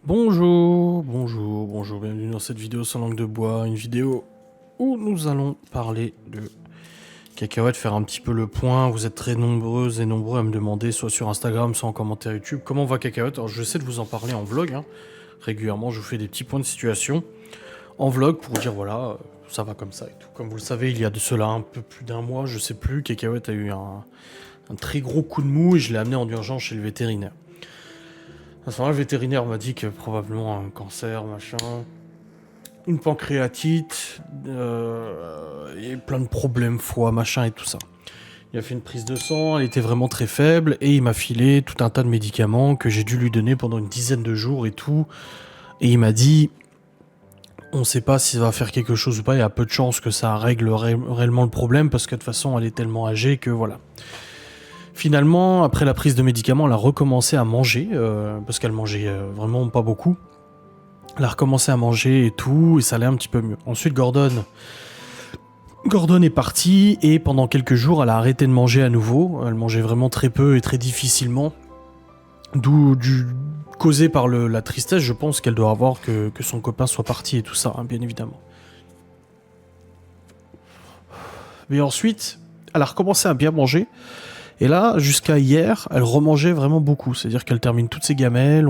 Bonjour, bonjour, bonjour, bienvenue dans cette vidéo sans langue de bois, une vidéo où nous allons parler de cacahuètes, faire un petit peu le point. Vous êtes très nombreuses et nombreux à me demander, soit sur Instagram, soit en commentaire YouTube, comment va cacahuète. Alors j'essaie de vous en parler en vlog, hein. Régulièrement je vous fais des petits points de situation en vlog pour vous dire voilà, ça va comme ça et tout. Comme vous le savez, il y a de cela un peu plus d'un mois, je sais plus, cacahuète a eu un très gros coup de mou et je l'ai amené en urgence chez le vétérinaire. À ce moment-là, le vétérinaire m'a dit que probablement un cancer, machin, une pancréatite, et plein de problèmes, foie, machin et tout ça. Il a fait une prise de sang, elle était vraiment très faible, et il m'a filé tout un tas de médicaments que j'ai dû lui donner pendant une dizaine de jours et tout. Et il m'a dit, on sait pas si ça va faire quelque chose ou pas, il y a peu de chances que ça règle réellement le problème, parce que de toute façon, elle est tellement âgée que voilà. Finalement, après la prise de médicaments, elle a recommencé à manger, parce qu'elle mangeait vraiment pas beaucoup. Elle a recommencé à manger et tout, et ça allait un petit peu mieux. Ensuite, Gordon est parti, et pendant quelques jours, elle a arrêté de manger à nouveau. Elle mangeait vraiment très peu et très difficilement. Causé par la tristesse, je pense qu'elle doit avoir que son copain soit parti et tout ça, hein, bien évidemment. Mais ensuite, elle a recommencé à bien manger. Et là, jusqu'à hier, elle remangeait vraiment beaucoup. C'est-à-dire qu'elle termine toutes ses gamelles,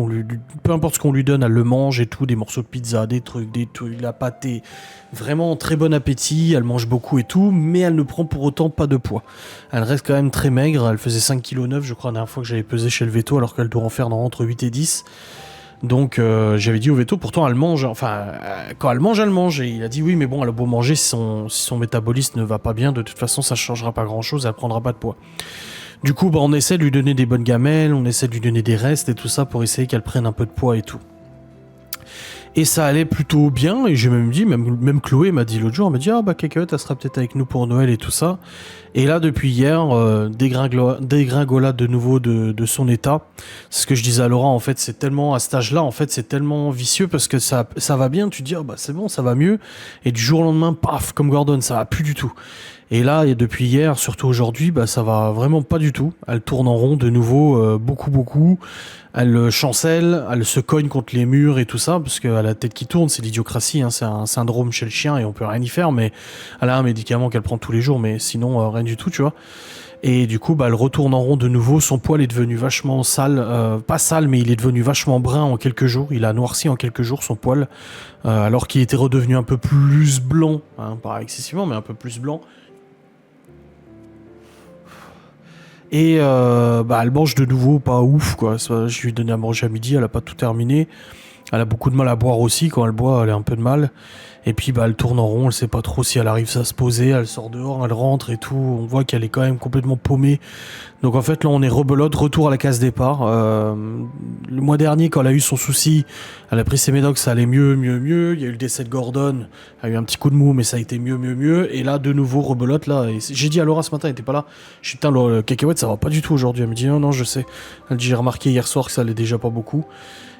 peu importe ce qu'on lui donne, elle le mange et tout, des morceaux de pizza, des trucs, la pâté. Vraiment très bon appétit, elle mange beaucoup et tout, mais elle ne prend pour autant pas de poids. Elle reste quand même très maigre, elle faisait 5,9 kg, je crois, la dernière fois que j'avais pesé chez le veto, alors qu'elle doit en faire entre 8 et 10. Donc j'avais dit au veto, pourtant elle mange, quand elle mange, et il a dit oui mais bon elle a beau manger, si son métabolisme ne va pas bien, de toute façon ça changera pas grand chose, elle prendra pas de poids. Du coup on essaie de lui donner des bonnes gamelles, on essaie de lui donner des restes et tout ça pour essayer qu'elle prenne un peu de poids et tout. Et ça allait plutôt bien, et j'ai même dit, même Chloé m'a dit l'autre jour, elle m'a dit ah bah cacahuète elle sera peut-être avec nous pour Noël et tout ça. Et là depuis hier, dégringolade de nouveau de son état. C'est ce que je disais à Laura, en fait c'est tellement, à cet âge là en fait c'est tellement vicieux parce que ça va bien, tu te dis ah bah c'est bon ça va mieux, et du jour au lendemain paf comme Gordon ça va plus du tout. Et là, et depuis hier, surtout aujourd'hui, bah ça va vraiment pas du tout. Elle tourne en rond de nouveau, beaucoup. Elle chancelle, elle se cogne contre les murs et tout ça, parce qu'elle a la tête qui tourne, c'est l'idiocratie, hein, c'est un syndrome chez le chien et on peut rien y faire, mais elle a un médicament qu'elle prend tous les jours, mais sinon rien du tout, tu vois. Et du coup, bah, elle retourne en rond de nouveau, son poil est devenu vachement sale, pas sale, mais il est devenu vachement brun en quelques jours, il a noirci en quelques jours son poil, alors qu'il était redevenu un peu plus blanc, hein, pas excessivement, mais un peu plus blanc. Et bah, elle mange de nouveau pas ouf, quoi. Je lui ai donné à manger à midi, elle a pas tout terminé. Elle a beaucoup de mal à boire aussi, quand elle boit, elle a un peu de mal. Et puis bah, elle tourne en rond, elle sait pas trop si elle arrive à se poser, elle sort dehors, elle rentre et tout. On voit qu'elle est quand même complètement paumée. Donc en fait là on est rebelote, retour à la case départ. Le mois dernier quand elle a eu son souci, elle a pris ses médocs, ça allait mieux. Il y a eu le décès de Gordon, elle a eu un petit coup de mou mais ça a été mieux. Et là de nouveau rebelote là. Et j'ai dit à Laura ce matin, elle était pas là. Je suis putain le cacahuète ça va pas du tout aujourd'hui. Elle me dit non je sais. Elle dit j'ai remarqué hier soir que ça allait déjà pas beaucoup.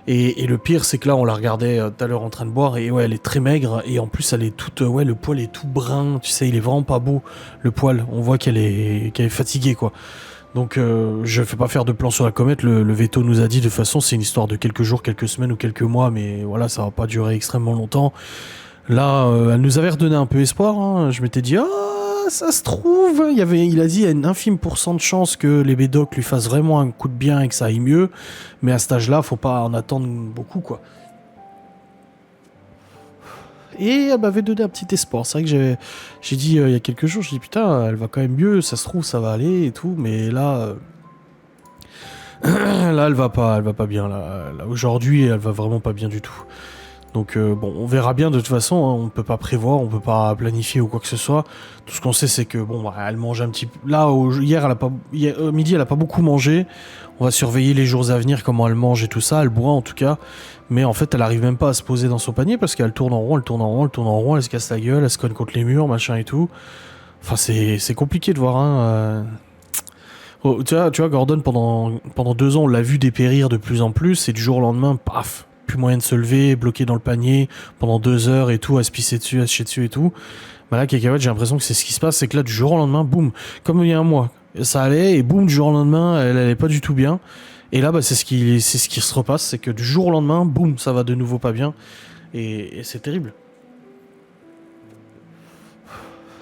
Et le pire, c'est que là, on la regardait tout à l'heure en train de boire, et ouais, elle est très maigre, et en plus, elle est toute, ouais, le poil est tout brun, tu sais, il est vraiment pas beau, le poil. On voit qu'elle est fatiguée, quoi. Donc, je fais pas faire de plan sur la comète, le veto nous a dit, de toute façon, c'est une histoire de quelques jours, quelques semaines ou quelques mois, mais voilà, ça va pas durer extrêmement longtemps. Là, elle nous avait redonné un peu espoir, hein. Je m'étais dit, ça se trouve, il a dit, il y a une infime pourcent de chance que les médocs lui fassent vraiment un coup de bien et que ça aille mieux. Mais à cet âge-là, faut pas en attendre beaucoup, quoi. Et elle m'avait donné un petit espoir. C'est vrai que j'ai dit il y a quelques jours, j'ai dit putain, elle va quand même mieux, ça se trouve, ça va aller et tout. Mais là, là, elle va pas bien. Là, aujourd'hui, elle va vraiment pas bien du tout. Donc bon, on verra bien de toute façon, hein, on peut pas prévoir, on peut pas planifier ou quoi que ce soit. Tout ce qu'on sait c'est que bon, bah, elle mange un petit peu. Là, hier, midi, elle a pas beaucoup mangé. On va surveiller les jours à venir comment elle mange et tout ça. Elle boit en tout cas, mais en fait, elle arrive même pas à se poser dans son panier parce qu'elle tourne en rond, elle se casse la gueule, elle se cogne contre les murs, machin et tout. Enfin, c'est compliqué de voir. Hein, Oh, tu vois, Gordon, pendant 2 ans, on l'a vu dépérir de plus en plus, et du jour au lendemain, paf, plus moyen de se lever, bloqué dans le panier, pendant 2 heures et tout, à se pisser dessus, à se chier dessus et tout. Bah là, cacahuète, j'ai l'impression que c'est ce qui se passe, c'est que là, du jour au lendemain, boum, comme il y a un mois, ça allait, et boum, du jour au lendemain, elle allait pas du tout bien. Et là, bah, c'est ce qui se repasse, c'est que du jour au lendemain, boum, ça va de nouveau pas bien. Et c'est terrible.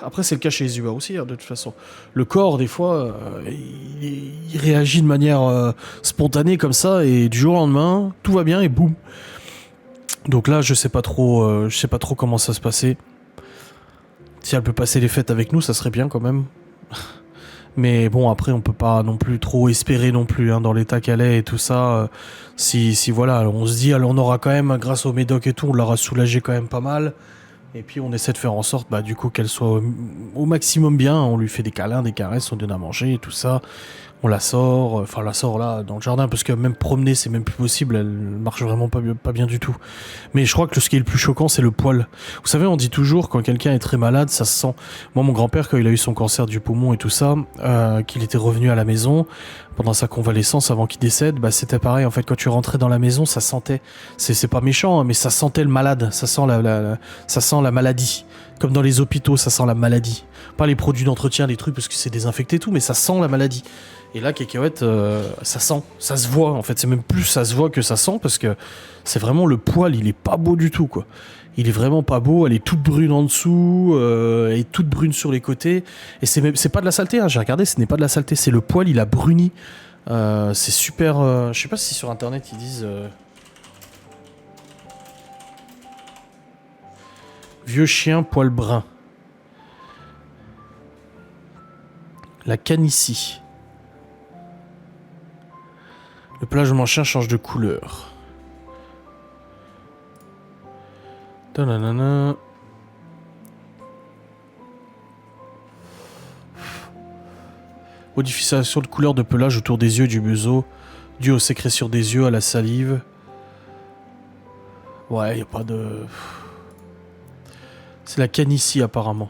Après, c'est le cas chez les humains aussi, hein, de toute façon. Le corps, des fois, il réagit de manière spontanée comme ça, et du jour au lendemain, tout va bien et boum. Donc là, je sais pas trop comment ça se passait. Si elle peut passer les fêtes avec nous, ça serait bien quand même. Mais bon, après, on peut pas non plus trop espérer non plus, hein, dans l'état qu'elle est et tout ça. Si voilà, on se dit, alors on aura quand même, grâce au médoc et tout, on l'aura soulagé quand même pas mal. Et puis on essaie de faire en sorte, bah, du coup, qu'elle soit au maximum bien. On lui fait des câlins, des caresses, on donne à manger et tout ça. On la sort, enfin, la sort là, dans le jardin, parce que même promener, c'est même plus possible. Elle marche vraiment pas bien du tout. Mais je crois que ce qui est le plus choquant, c'est le poil. Vous savez, on dit toujours, quand quelqu'un est très malade, ça se sent. Moi, mon grand-père, quand il a eu son cancer du poumon et tout ça, qu'il était revenu à la maison, pendant sa convalescence, avant qu'il décède, bah, c'était pareil. En fait, quand tu rentrais dans la maison, ça sentait. C'est pas méchant, hein, mais ça sentait le malade. Ça sent ça sent la maladie. Comme dans les hôpitaux, ça sent la maladie. Pas les produits d'entretien, les trucs, parce que c'est désinfecté et tout, mais ça sent la maladie. Et là, Cacahuète, ça sent, ça se voit. En fait, c'est même plus ça se voit que ça sent, parce que c'est vraiment le poil, il est pas beau du tout, quoi. Il est vraiment pas beau, elle est toute brune en dessous, elle est toute brune sur les côtés. Et c'est pas de la saleté, hein, j'ai regardé, ce n'est pas de la saleté, c'est le poil, il a bruni. C'est super. Je sais pas si sur internet ils disent. Vieux chien, poil brun. La canicie. Le pelage de mon chien change de couleur. Tananana. Modification de couleur de pelage autour des yeux du museau, due aux sécrétions des yeux, à la salive. Ouais, y a pas de... C'est la canicie apparemment.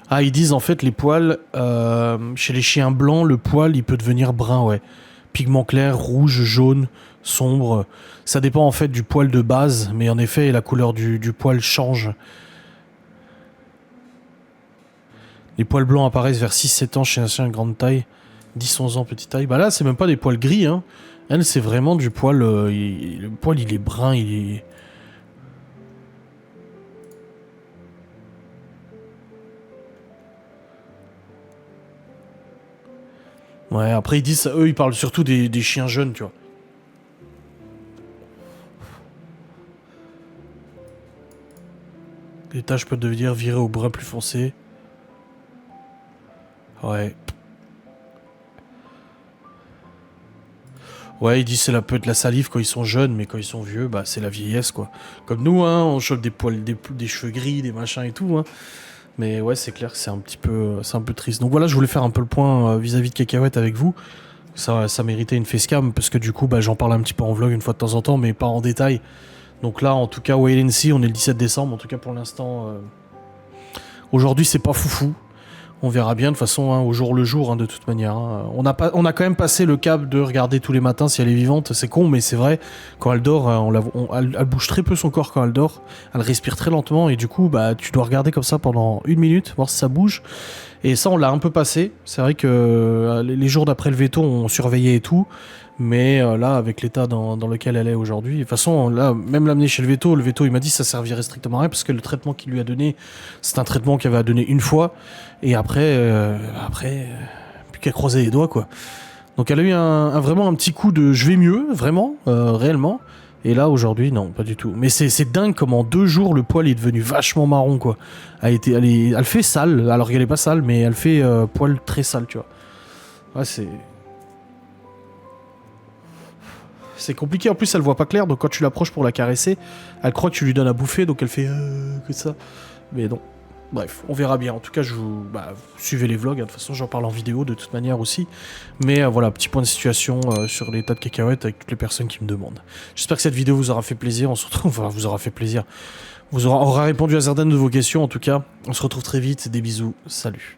Ah, ils disent en fait les poils, chez les chiens blancs, le poil il peut devenir brun, ouais. Pigment clair, rouge, jaune, sombre. Ça dépend en fait du poil de base, mais en effet la couleur du poil change. Les poils blancs apparaissent vers 6-7 ans chez un chien de grande taille. 10-11 ans petite taille. Bah là c'est même pas des poils gris, hein. Elle c'est vraiment du poil, le poil il est brun, il est... Ouais, après ils disent, eux ils parlent surtout des chiens jeunes, tu vois. Les taches peuvent devenir virées au brun plus foncé. Ouais. Ouais, ils disent c'est peut être la salive quand ils sont jeunes, mais quand ils sont vieux, bah c'est la vieillesse, quoi. Comme nous, hein, on chope des poils, des cheveux gris, des machins et tout, hein. Mais ouais, c'est clair que c'est un peu triste. Donc voilà, je voulais faire un peu le point vis-à-vis de Cacahuète avec vous. Ça méritait une facecam, parce que du coup, bah, j'en parle un petit peu en vlog une fois de temps en temps, mais pas en détail. Donc là, en tout cas, wait and see, on est le 17 décembre, en tout cas pour l'instant. Aujourd'hui, c'est pas foufou. On verra bien de toute façon, hein, au jour le jour, hein, de toute manière. Hein. On a quand même passé le cap de regarder tous les matins si elle est vivante. C'est con, mais c'est vrai. Quand elle dort, elle bouge très peu son corps quand elle dort. Elle respire très lentement et du coup, bah, tu dois regarder comme ça pendant 1 minute, voir si ça bouge. Et ça, on l'a un peu passé. C'est vrai que les jours d'après le veto, on surveillait et tout. Mais là, avec l'état dans lequel elle est aujourd'hui, de toute façon, là, même l'amener chez le veto, il m'a dit que ça servirait strictement à rien parce que le traitement qu'il lui a donné, c'est un traitement qu'il avait à donner une fois. Et après, plus qu'à croiser les doigts, quoi. Donc elle a eu vraiment un petit coup de je vais mieux, vraiment, réellement. Et là, aujourd'hui, non, pas du tout. Mais c'est dingue comme en 2 jours, le poil est devenu vachement marron, quoi. Elle fait sale, alors qu'elle est pas sale, mais elle fait poil très sale, tu vois. Ouais, c'est compliqué, en plus elle voit pas clair, donc quand tu l'approches pour la caresser, elle croit que tu lui donnes à bouffer, donc elle fait que ça. Mais non. Bref, on verra bien. En tout cas, vous suivez les vlogs, hein. De toute façon j'en parle en vidéo de toute manière aussi. Mais voilà, petit point de situation sur l'état de Cacahuète avec toutes les personnes qui me demandent. J'espère que cette vidéo vous aura fait plaisir, on se retrouve, enfin vous aura fait plaisir. Aura répondu à certaines de vos questions en tout cas. On se retrouve très vite, des bisous, salut.